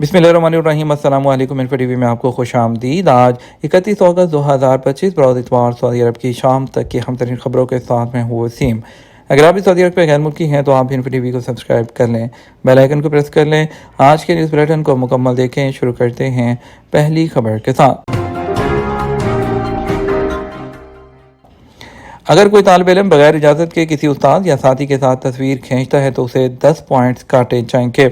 बिस्मिल्लाहिर्रहमानिर्रहीम। अस्सलाम वालेकुम। इन्फो टीवी में आपको खुश आमदीद। आज 31 अगस्त 2025 बरोज़ इतवार सऊदी अरब की शाम तक की अहम तरीन खबरों के साथ मैं हूँ वसीम। अगर आप भी सऊदी अरब के गैर मुल्की हैं तो आप इन्फो टीवी को सब्सक्राइब कर लें, बेल आइकन को प्रेस कर लें। आज के न्यूज़ बुलेटिन को मुकम्मल देखें। शुरू करते हैं पहली खबर के साथ। अगर कोई तालिब इल्म बगैर इजाज़त के किसी उस्ताद या साथी के साथ तस्वीर खींचता है तो उसे 10 पॉइंट्स काटे जाएंगे।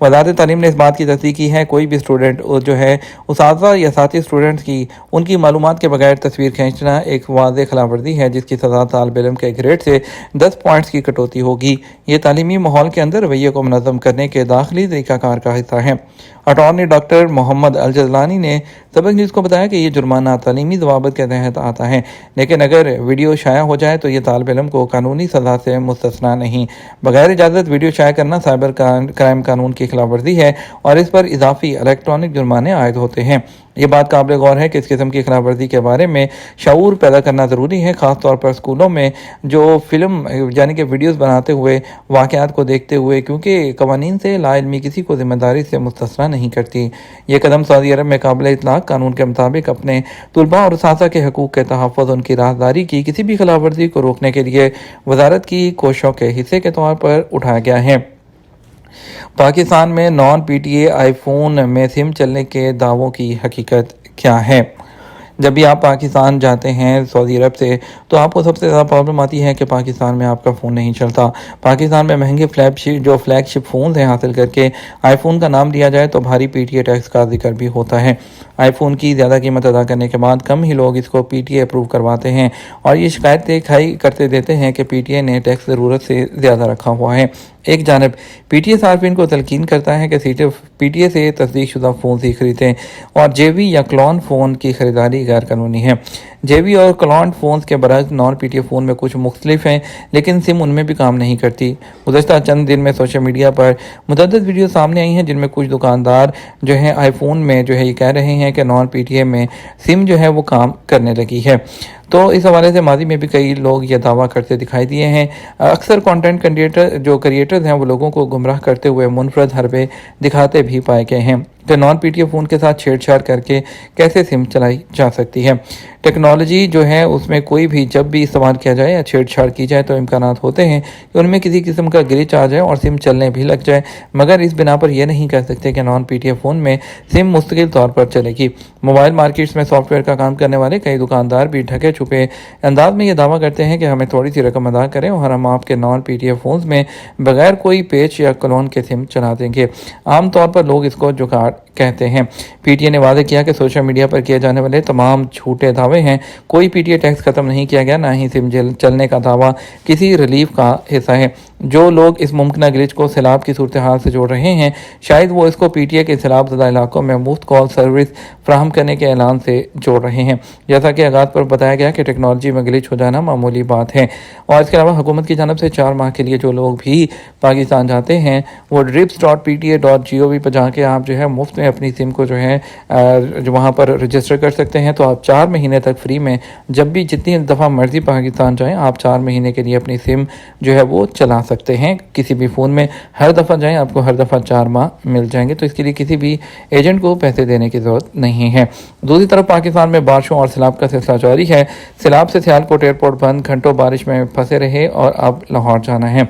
वज़ारत तालीम ने इस बात की तस्दीक की है कोई भी स्टूडेंट जो है उस्ताद या साथी स्टूडेंट्स की उनकी मालूमात के बगैर तस्वीर खींचना एक वाज़ेह खिलाफवर्जी है जिसकी सज़ा तालिब इल्म के ग्रेड से 10 पॉइंट्स की कटौती होगी। ये तालीमी माहौल के अंदर रवैये को मुनज़्ज़म करने के दाखिली तरीक़ाकार का हिस्सा है। अटॉर्नी डॉक्टर मोहम्मद अल जज़लानी ने सबक न्यूज़ को बताया कि यह जुर्माना तालीमी ज़वाबित के तहत आता है, लेकिन अगर वीडियो शाया हो जाए तो ये तालिब इल्म को कानूनी सज़ा से मुस्तस्ना नहीं। बगैर इजाज़त वीडियो शाया करना साइबर क्राइम कानून की खिलाफ वर्जी है और इस पर इजाफी इलेक्ट्रॉनिक जुर्माने आयद होते हैं। ये बात काबिल गौर है कि इस किस्म की खिलाफ वर्जी के बारे में शऊर पैदा करना ज़रूरी है, ख़ास तौर पर स्कूलों में जो फिल्म यानी कि वीडियोज़ बनाते हुए वाक़यात को देखते हुए, क्योंकि कवानीन से लाइल्मी किसी को ज़िम्मेदारी से मुस्तस्ना नहीं करती। ये कदम सऊदी अरब में काबिल इतलाक़ कानून के मुताबिक अपने तुलबा और उसासा के हकूक़ के तहफ़्फ़ुज़, उनकी राहदारी की किसी भी खिलाफ वर्जी को रोकने के लिए वज़ारत की कोशिशों के हिस्से के तौर पर उठाया गया है। पाकिस्तान में नॉन पीटीए आईफोन में सिम चलने के दावों की हकीकत क्या है? जब भी आप पाकिस्तान जाते हैं सऊदी अरब से तो आपको सबसे ज़्यादा प्रॉब्लम आती है कि पाकिस्तान में आपका फ़ोन नहीं चलता। पाकिस्तान में महंगे फ्लैगशिप फ़ोन हैं हासिल करके आईफोन का नाम लिया जाए तो भारी पीटीए टैक्स का जिक्र भी होता है। आईफोन की ज़्यादा कीमत अदा करने के बाद कम ही लोग इसको पीटीए अप्रूव करवाते हैं और ये शिकायतें खाई करते देते हैं कि पीटीए ने टैक्स ज़रूरत से ज़्यादा रखा हुआ है। एक जानब पीटीए सार्फिन को तलकीन करता है कि सिर्फ पीटीए से तस्दीक शुदा फ़ोन ही खरीदें और जेवी या क्लॉन फ़ोन की ख़रीदारी गैर कानूनी है। जेवी और क्लॉन फ़ोन्स के बरक्स नॉन पीटीए फ़ोन में कुछ मुख्तलिफ हैं, लेकिन सिम उनमें भी काम नहीं करती। गुज़श्ता चंद दिन में सोशल मीडिया पर मुतअद्दिद वीडियो सामने आई हैं जिनमें कुछ दुकानदार जो हैं आईफोन में जो है ये कह रहे हैं कि नॉन पीटीए में सिम जो है वो काम करने लगी है। तो इस हवाले से माजी में भी कई लोग ये दावा करते दिखाई दिए हैं। अक्सर कंटेंट क्रिएटर्स हैं वो लोगों को गुमराह करते हुए मुनफरद हरबे दिखाते भी पाए गए हैं कि नॉन पीटीए फ़ोन के साथ छेड़छाड़ करके कैसे सिम चलाई जा सकती है। टेक्नोलॉजी जो है उसमें कोई भी जब भी इस्तेमाल किया जाए या छेड़छाड़ की जाए तो इम्कानात होते हैं कि उनमें किसी किस्म का ग्लिच आ जाए और सिम चलने भी लग जाए, मगर इस बिना पर यह नहीं कह सकते कि नॉन पीटीए फ़ोन में सिम मुस्तकिल तौर पर चलेगी। मोबाइल मार्केट्स में सॉफ्टवेयर का काम करने वाले कई दुकानदार भी ढके छुपे अंदाज में ये दावा करते हैं कि हमें थोड़ी सी रकम अदा करें और हम आपके नॉन पीटीए फ़ोन्स में बगैर कोई पेच या क्लोन के सिम चला देंगे। आमतौर पर लोग इसको जुगाड़ कहते हैं। पीटीए ने वादे किया कि सोशल मीडिया पर किए जाने वाले तमाम झूठे दावे हैं। कोई पीटीए टैक्स ख़त्म नहीं किया गया, ना ही सिम चलने का दावा किसी रिलीफ का हिस्सा है। जो लोग इस मुमकिन ग्लिच को सैलाब की सूरत हाल से जोड़ रहे हैं, शायद वो इसको पीटीए के सैलाब ज़दा इलाकों में मुफ्त कॉल सर्विस फ्राहम करने के ऐलान से जोड़ रहे हैं। जैसा कि आगाज़ पर बताया गया कि टेक्नोलॉजी में ग्लिच हो जाना मामूली बात है और इसके अलावा हुकूमत की जानब से 4 माह के लिए जो लोग भी पाकिस्तान जाते हैं वो drips.pta.gov पर जाके आप जो है मुफ्त में अपनी सिम को जो है जो वहाँ पर रजिस्टर कर सकते हैं। तो आप 4 महीने तक फ्री में जब भी जितनी दफ़ा मर्ज़ी पाकिस्तान जाएँ आप 4 महीने के लिए अपनी सिम जो है वो चला सकते हैं। किसी भी फ़ोन में हर दफ़ा जाएँ आपको हर दफ़ा 4 माह मिल जाएंगे, तो इसके लिए किसी भी एजेंट को पैसे देने की ज़रूरत नहीं है। दूसरी तरफ पाकिस्तान में बारिशों और सैलाब का सिलसिला जारी है। सैलाब से सियालकोट एयरपोर्ट बंद, घंटों बारिश में फंसे रहे और अब लाहौर जाना है।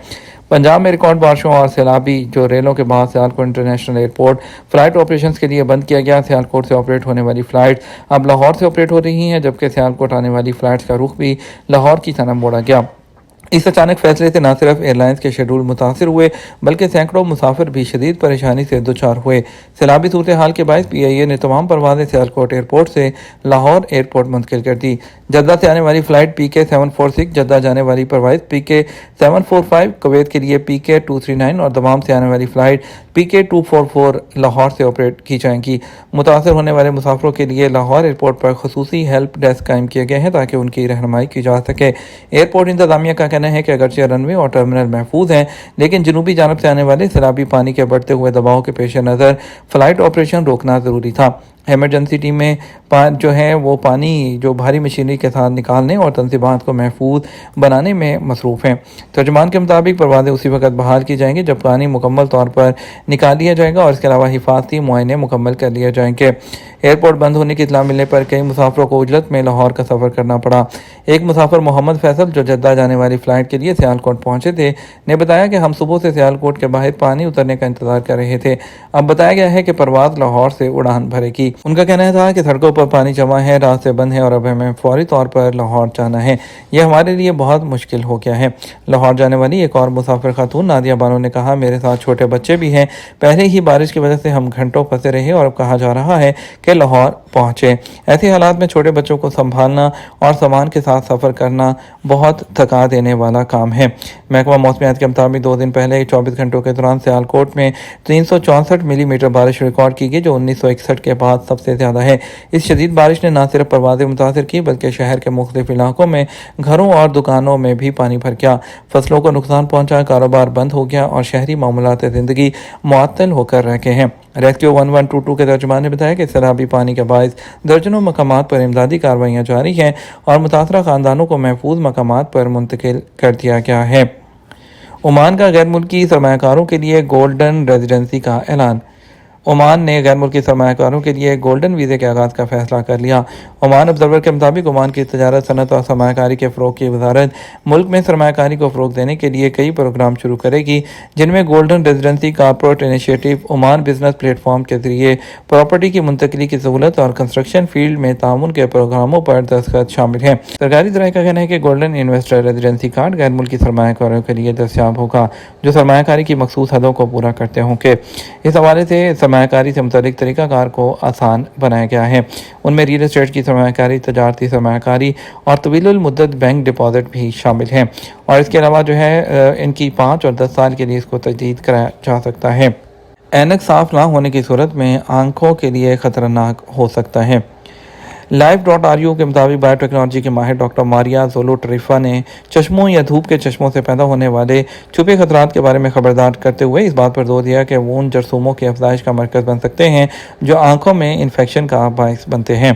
पंजाब में रिकॉर्ड बारिशों और सैलाबी जो रेलों के बाद Sialkot international airport flight operations के लिए बंद किया गया। सियालकोट से ऑपरेट होने वाली फ़्लाइट अब लाहौर से ऑपरेट हो रही हैं, जबकि सियालकोट आने वाली फ़्लाइट्स का रुख भी लाहौर की तरफ मोड़ा गया। इस अचानक फैसले से न सिर्फ एयरलाइंस के शेड्यूल मुतासर हुए बल्कि सैकड़ों मुसाफिर भी शदीद परेशानी से दुचार हुए। सैलाबी सूरत हाल के बायस पीआईए ने तमाम परवाज़ें सियालकोट एयरपोर्ट से लाहौर एयरपोर्ट मुंतकिल कर दी। जद्दा से आने वाली फ़्लाइट PK746, जद्दा जाने वाली परवाज़ PK745, कुवैत के लिए PK239 और दमाम से आने वाली फ़्लाइट PK244 लाहौर से ऑपरेट की जाएंगी। मुतासर होने वाले मुसाफिरों के लिए लाहौर एयरपोर्ट पर खसूसी हेल्प डेस्क कायम किए गए हैं ताकि उनकी रहनुमाई की जा सके। एयरपोर्ट इंतजामिया का कहना है कि अगरचे रनवे और टर्मिनल महफूज हैं, लेकिन जनूबी जानब से आने वाले सैलाबी पानी के बढ़ते हुए दबाव के पेश नज़र फ़्लाइट ऑपरेशन रोकना ज़रूरी था। ایمرجنسی ٹیمیں جو ہیں وہ پانی جو بھاری مشینری کے ساتھ نکالنے اور تنصیبات کو محفوظ بنانے میں مصروف ہیں۔ ترجمان کے مطابق پروازیں اسی وقت بحال کی جائیں گی جب پانی مکمل طور پر نکال لیا جائے گا اور اس کے علاوہ حفاظتی معائنے مکمل کر لیے جائیں گے۔ ایئرپورٹ بند ہونے کی اطلاع ملنے پر کئی مسافروں کو اجلت میں لاہور کا سفر کرنا پڑا۔ ایک مسافر محمد فیصل جو جدہ جانے والی فلائٹ کے لیے سیالکوٹ پہنچے تھے نے بتایا کہ ہم صبح سے سیالکوٹ کے باہر پانی اترنے کا انتظار کر رہے تھے۔ اب بتایا گیا ہے کہ پرواز لاہور سے اڑان بھرے گی۔ ان کا کہنا تھا کہ سڑکوں پر پانی جمع ہے، راستے بند ہیں اور اب ہمیں فوری طور پر لاہور جانا ہے۔ یہ ہمارے لیے بہت مشکل ہو گیا ہے۔ لاہور جانے والی ایک اور مسافر خاتون نادیہ بانو نے کہا، میرے ساتھ چھوٹے بچے بھی ہیں، پہلے ہی بارش کی وجہ سے ہم گھنٹوں پھنسے رہے اور اب کہا جا رہا ہے کہ لاہور پہنچے۔ ایسے حالات میں چھوٹے بچوں کو سنبھالنا اور سامان کے ساتھ سفر کرنا بہت تھکا دینے والا کام ہے۔ محکمہ موسمیات کے مطابق 2 دن پہلے 24 گھنٹوں کے دوران سیالکوٹ میں 364 ملی میٹر بارش ریکارڈ کی گئی جو 1961 کے بعد سب سے زیادہ ہے۔ اس شدید بارش نے نہ صرف پروازیں متاثر کی بلکہ شہر کے مختلف علاقوں میں گھروں اور دکانوں میں بھی پانی بھر گیا، فصلوں کو نقصان پہنچا، کاروبار بند ہو گیا اور شہری معاملات زندگی معطل ہو کر رہ گئے ہیں۔ ریسکیو 1122 کے ترجمان نے بتایا کہ سیلابی پانی کے باعث درجنوں مقامات پر امدادی کارروائیاں جاری ہیں اور متاثرہ خاندانوں کو محفوظ مقامات پر منتقل کر دیا گیا ہے۔ عمان کا غیر ملکی سرمایہ کاروں کے لیے گولڈن ریزیڈنسی کا اعلان۔ عمان نے غیر ملکی سرمایہ کاروں کے لیے گولڈن ویزے کے آغاز کا فیصلہ کر لیا۔ عمان آبزرور کے مطابق عمان کی تجارت، صنعت اور سرمایہ کاری کے فروغ کی وزارت ملک میں سرمایہ کاری کو فروغ دینے کے لیے کئی پروگرام شروع کرے گی، جن میں golden residency corporate initiative, Oman business plate form کے ذریعے پراپرٹی کی منتقلی کی سہولت اور کنسٹرکشن فیلڈ میں تعاون کے پروگراموں پر دستخط شامل ہیں۔ سرکاری ذرائع کا کہنا ہے کہ گولڈن انویسٹر ریزیڈنسی کارڈ غیر ملکی سرمایہ کاروں کے لیے دستیاب ہوگا جو سرمایہ کاری کی مخصوص حدوں کو پورا کرتے ہوں گے۔ اس حوالے سے سرمایہ کاری سے متعلق طریقہ کار کو آسان بنایا گیا ہے۔ ان میں ریل اسٹیٹ کی سرمایہ کاری، تجارتی سرمایہ کاری اور طویل المدت بینک ڈپازٹ بھی شامل ہیں، اور اس کے علاوہ ان کی 5 اور 10 سال کے لیے اس کو تجدید کرایا جا سکتا ہے۔ اینک صاف نہ ہونے کی صورت میں آنکھوں کے لیے خطرناک ہو سکتا ہے۔ Life.ru کے مطابق بایو ٹیکنالوجی کے ماہر ڈاکٹر ماریا زولوٹریفا نے چشموں یا دھوپ کے چشموں سے پیدا ہونے والے چھپے خطرات کے بارے میں خبردار کرتے ہوئے اس بات پر زور دیا کہ وہ ان جرثوموں کی افزائش کا مرکز بن سکتے ہیں جو آنکھوں میں انفیکشن کا باعث بنتے ہیں۔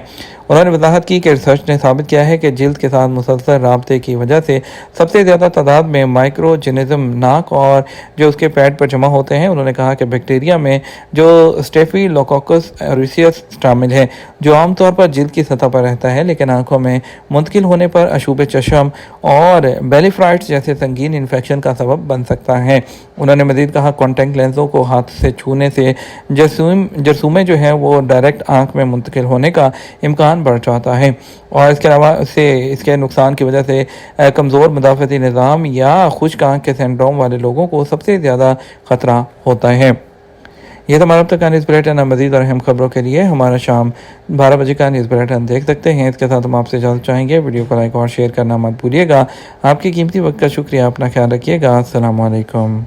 انہوں نے وضاحت کی کہ ریسرچ نے ثابت کیا ہے کہ جلد کے ساتھ مسلسل رابطے کی وجہ سے سب سے زیادہ تعداد میں مائکروجنزم ناک اور جو اس کے پیڈ پر جمع ہوتے ہیں۔ انہوں نے کہا کہ بیکٹیریا میں جو اسٹیفیلوکوکس اوریسیس شامل ہے جو عام طور پر جلد کی سطح پر رہتا ہے لیکن آنکھوں میں منتقل ہونے پر اشوب چشم اور بیلیفرائٹس جیسے سنگین انفیکشن کا سبب بن سکتا ہے۔ انہوں نے مزید کہا کانٹیکٹ لینزوں کو ہاتھ سے چھونے سے جرثومے جو ہیں وہ ڈائریکٹ آنکھ میں منتقل ہونے کا امکان بڑھ جاتا ہے، اور اس کے علاوہ اس کے نقصان کی وجہ سے کمزور مدافعتی نظام یا خشک آنکھ کے سنڈروم والے لوگوں کو سب سے زیادہ خطرہ ہوتا ہے۔ یہ تو ہمارا اب تک کا نیوز بلیٹن ہے۔ مزید اور اہم خبروں کے لیے ہمارا شام 12 بجے کا نیوز بلیٹن دیکھ سکتے ہیں۔ اس کے ساتھ ہم آپ سے اجازت چاہیں گے، ویڈیو کو لائک اور شیئر کرنا مت بھولیے گا۔ آپ کی قیمتی وقت کا شکریہ، اپنا خیال رکھیے گا۔ السلام علیکم۔